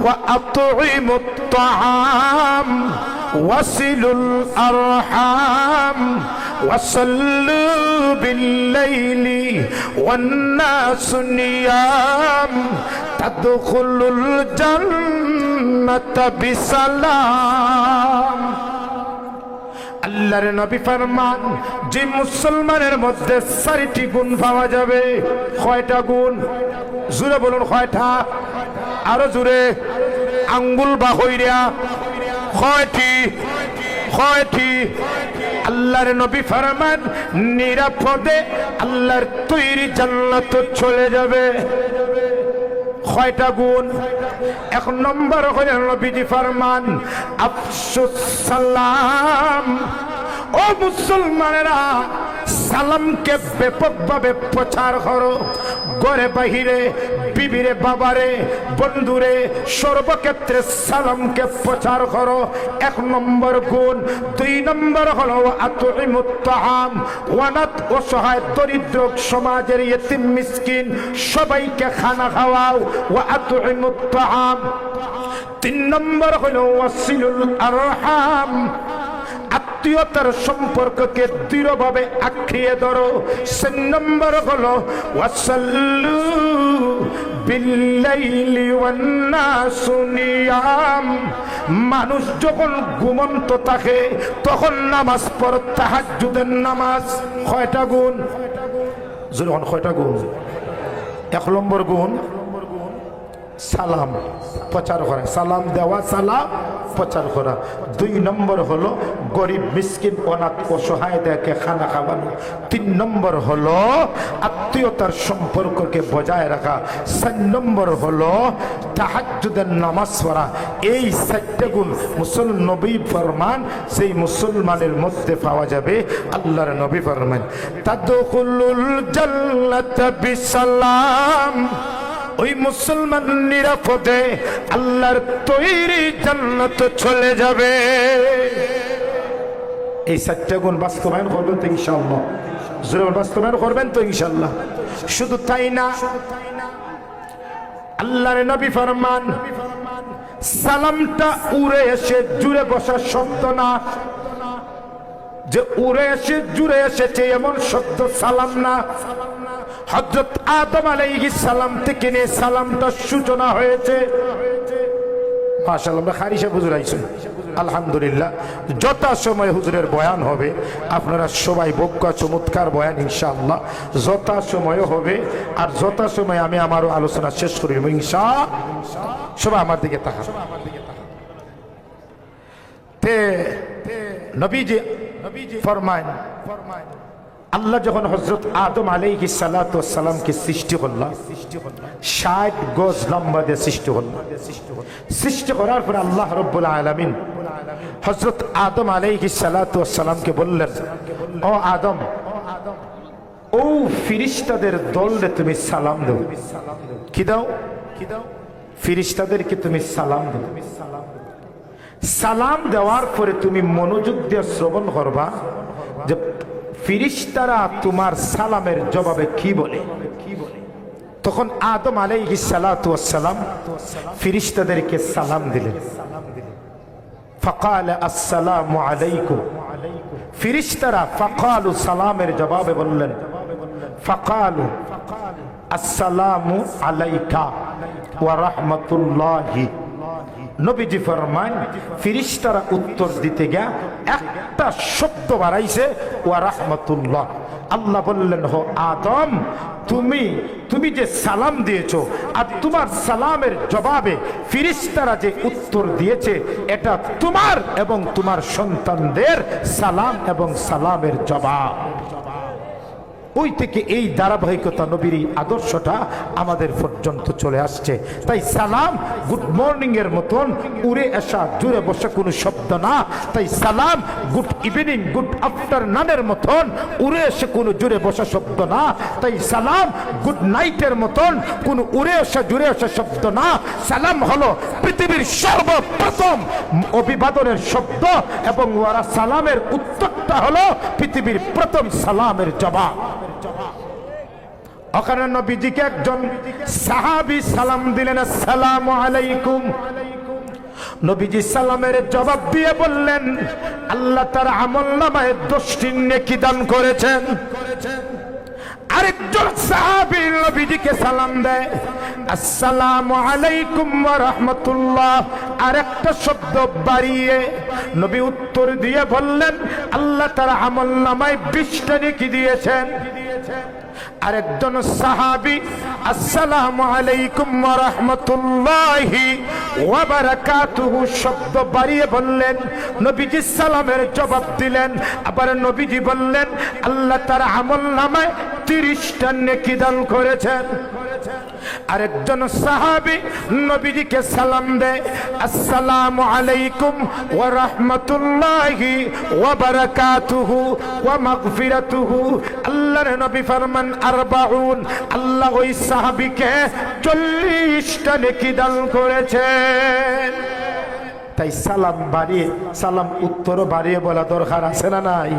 وأطعموا الطعام وصلوا الأرحام وصلوا بالليل والناس نيام تدخلوا الجنة بسلام। আল্লাহর নবী ফরমান, যে মুসলমানের মধ্যে 4টি গুণ পাওয়া যাবে। কয়টা গুণ? জোরে বলুন, কয়টা? আরো জোরে। আঙ্গুল বাহইরা কয়টি? কয়টি? আল্লাহর নবী ফরমান, নিরাপদে আল্লাহর তৈরি জান্নাতে চলে যাবে। কয়টা গুণ? 1 নম্বর হলেন নবীজি ফরমান, আফসুস সালাম। ও মুসলমানেরা, সালামকে ব্যাপকভাবে প্রচার করো। ঘরে বাহিরে, বিবিরে, বাবারে, বন্ধুরে, সর্বক্ষেত্রে সালামকে প্রচার করো। 1 নম্বর গুণ। 2 নম্বর হলো আতুইমুত তাআম, ওয়ানাত, অসহায় দরিদ্র সমাজের ইতিম মিসকিন সবাইকে খানা খাওয়াও। ওয়া আতুইমুত তাআম। 3 নম্বর হলো ওয়াসিলুল আরহাম, আত্মীয়তার সম্পর্ককে দৃঢ়ভাবে আঁকড়িয়ে ধরো। 4 নম্বর হলো ওয়াসাল্লু বিল্লাইলি ওয়ান নাসু নিয়াম, মানুষ যখন ঘুমন্ত থাকে তখন নামাজ পড়ো, তাহাজ্জুদের নামাজ। কয়টা গুণ? যখন কয়টা গুণ? 1 নম্বর গুণ সালাম প্রচার করা, সালাম দেওয়া, সালাম প্রচার করা। 2 নম্বর হলো গরিব মিসকিন অনাথ অসহায়দেরকে খানা খাওয়ানো। 3 নম্বর হলো আত্মীয়তার সম্পর্ককে বজায় রাখা। 4 নম্বর হলো তাহাজ্জুদের নামাজ পড়া। এই 4টা গুণ নবী ফরমান সেই মুসলমানের মধ্যে পাওয়া যাবে। আল্লাহর নবী ফরমান, তাদখুলুল জান্নাতা বিসালাম। ওই মুসলমান নিরাপদে আল্লাহর তৈরি জান্নাতে চলে যাবে। এই 4টা গুণ বাস্তবায়ন করবেন তো ইনশাআল্লাহ? জোরে বাস্তবায়ন করবেন তো ইনশাআল্লাহ? শুধু তাই না, আল্লাহর নবী ফরমান, সালামটা উড়ে এসে জুড়ে বসা শব্দ না, যে উড়ে এসে জুড়ে এসেছে এমন শব্দ সালাম না। হযরত আদম আলাইহিস সালাম থেকে নিয়ে সালামটার সূচনা হয়েছে। মাশাআল্লাহ, খারিশা হুজুর আইছেন, আলহামদুলিল্লাহ। যত সময় হুজুরের বয়ান হবে আপনারা সবাই বক্কা চমৎকার বয়ান ইনশাআল্লাহ যত সময় হবে। আর যত সময় আমি আমার আলোচনা শেষ করি ইনশাআল্লাহ, সবাই আমার দিকে তাকান। তে নবীজি ফরমান, আল্লাহ যখন হযরত আদম আলাইহিস সালাতু ওয়াস সালামকে সৃষ্টি করলেন, 60 গজ লম্বা দিয়ে সৃষ্টি করলেন। সৃষ্টি করার পর আল্লাহ রাব্বুল আলামিন হযরত আদম আলাইহিস সালাতু ওয়াস সালামকে বললেন, ও আদম, ও ফেরেশতাদের দলকে তুমি সালাম দাও। কি দাও? ফেরেশতাদেরকে তুমি সালাম দাও। সালাম দেওয়ার পরে তুমি মনোযোগ দিয়ে শ্রবণ করবা যে ফেরেশতারা তোমার সালামের জবাবে কি বলে। তখন আদম আলাইহিস সালাতু ওয়াস সালাম ফেরেশতাদেরকে সালাম দিলেন। ফাকাল আসসালামু আলাইকুম। ফেরেশতারা ফাকালু সালামের জবাবে বললেন, ফাকালু আসসালামু আলাইকা ওয়া রাহমাতুল্লাহি। নবীজি ফরমান, ফেরেশতারা উত্তর দিতে গিয়া একটা শব্দ বাড়াইছে, ওয়া রাহমাতুল্লাহ। আল্লাহ বললেন, হো আদম, তুমি যে সালাম দিয়েছো আর তোমার সালামের জবাবে ফেরেশতারা যে উত্তর দিয়েছে, এটা তোমার এবং তোমার সন্তানদের সালাম এবং সালামের জবাব। ওই থেকে এই ধারাবাহিকতা, নবীর এই আদর্শটা আমাদের পর্যন্ত চলে আসছে। তাই সালাম গুড মর্নিং এর মতন উড়ে আসা জুড়ে বসে কোনো শব্দ না। তাই সালাম গুড ইভিনিং, গুড আফটারনুনের মতন উড়ে এসে কোনো জুড়ে বসা শব্দ না। তাই সালাম গুড নাইটের মতন কোনো উড়ে আসা জুড়ে আসা শব্দ না। সালাম হলো পৃথিবীর সর্বপ্রথম অভিবাদনের শব্দ এবং ওরা সালামের উত্তরটা হলো পৃথিবীর প্রথম সালামের জবাব। ওখানে নবীজিকে একজন সাহাবী সালাম দিলেন, আসসালামু আলাইকুম। নবীজি সালামের জবাব দিয়ে বললেন, আল্লাহ তার আমলনামায় 10টি নেকি দান করেছেন। আরেকজন সাহাবী নবীজিকে সালাম দেয়, আসসালামু আলাইকুম ওয়া রাহমাতুল্লাহ। আরেকটা শব্দ বাড়িয়ে নবী উত্তর দিয়ে বললেন, আল্লাহ তার আমলনামায় 20টা নেকি দিয়েছেন। আরেকজন সাহাবী আসসালামু আলাইকুম ওয়া রাহমাতুল্লাহি ওয়া বারাকাতুহু শব্দ বাড়িয়ে বললেন, নবীজি সালামের জবাব দিলেন। আবার নবীজি বললেন, আল্লাহ তার আমলনামায় 30টা নেকি দান করেছেন। আরেকজন সাহাবী নবীজিকে সালাম দেয়, আসসালামু আলাইকুম ওয়া রাহমাতুল্লাহি ওয়া বারাকাতুহু ওয়া মাগফিরাতুহু। আল্লাহর নবী ফরমান 40, আল্লাহ ওই সাহাবীকে 40টা নেকি দান করেছেন। তাই সালাম বাড়িয়ে, সালাম উত্তর বাড়িয়ে বলা দরকার আছে না নাই?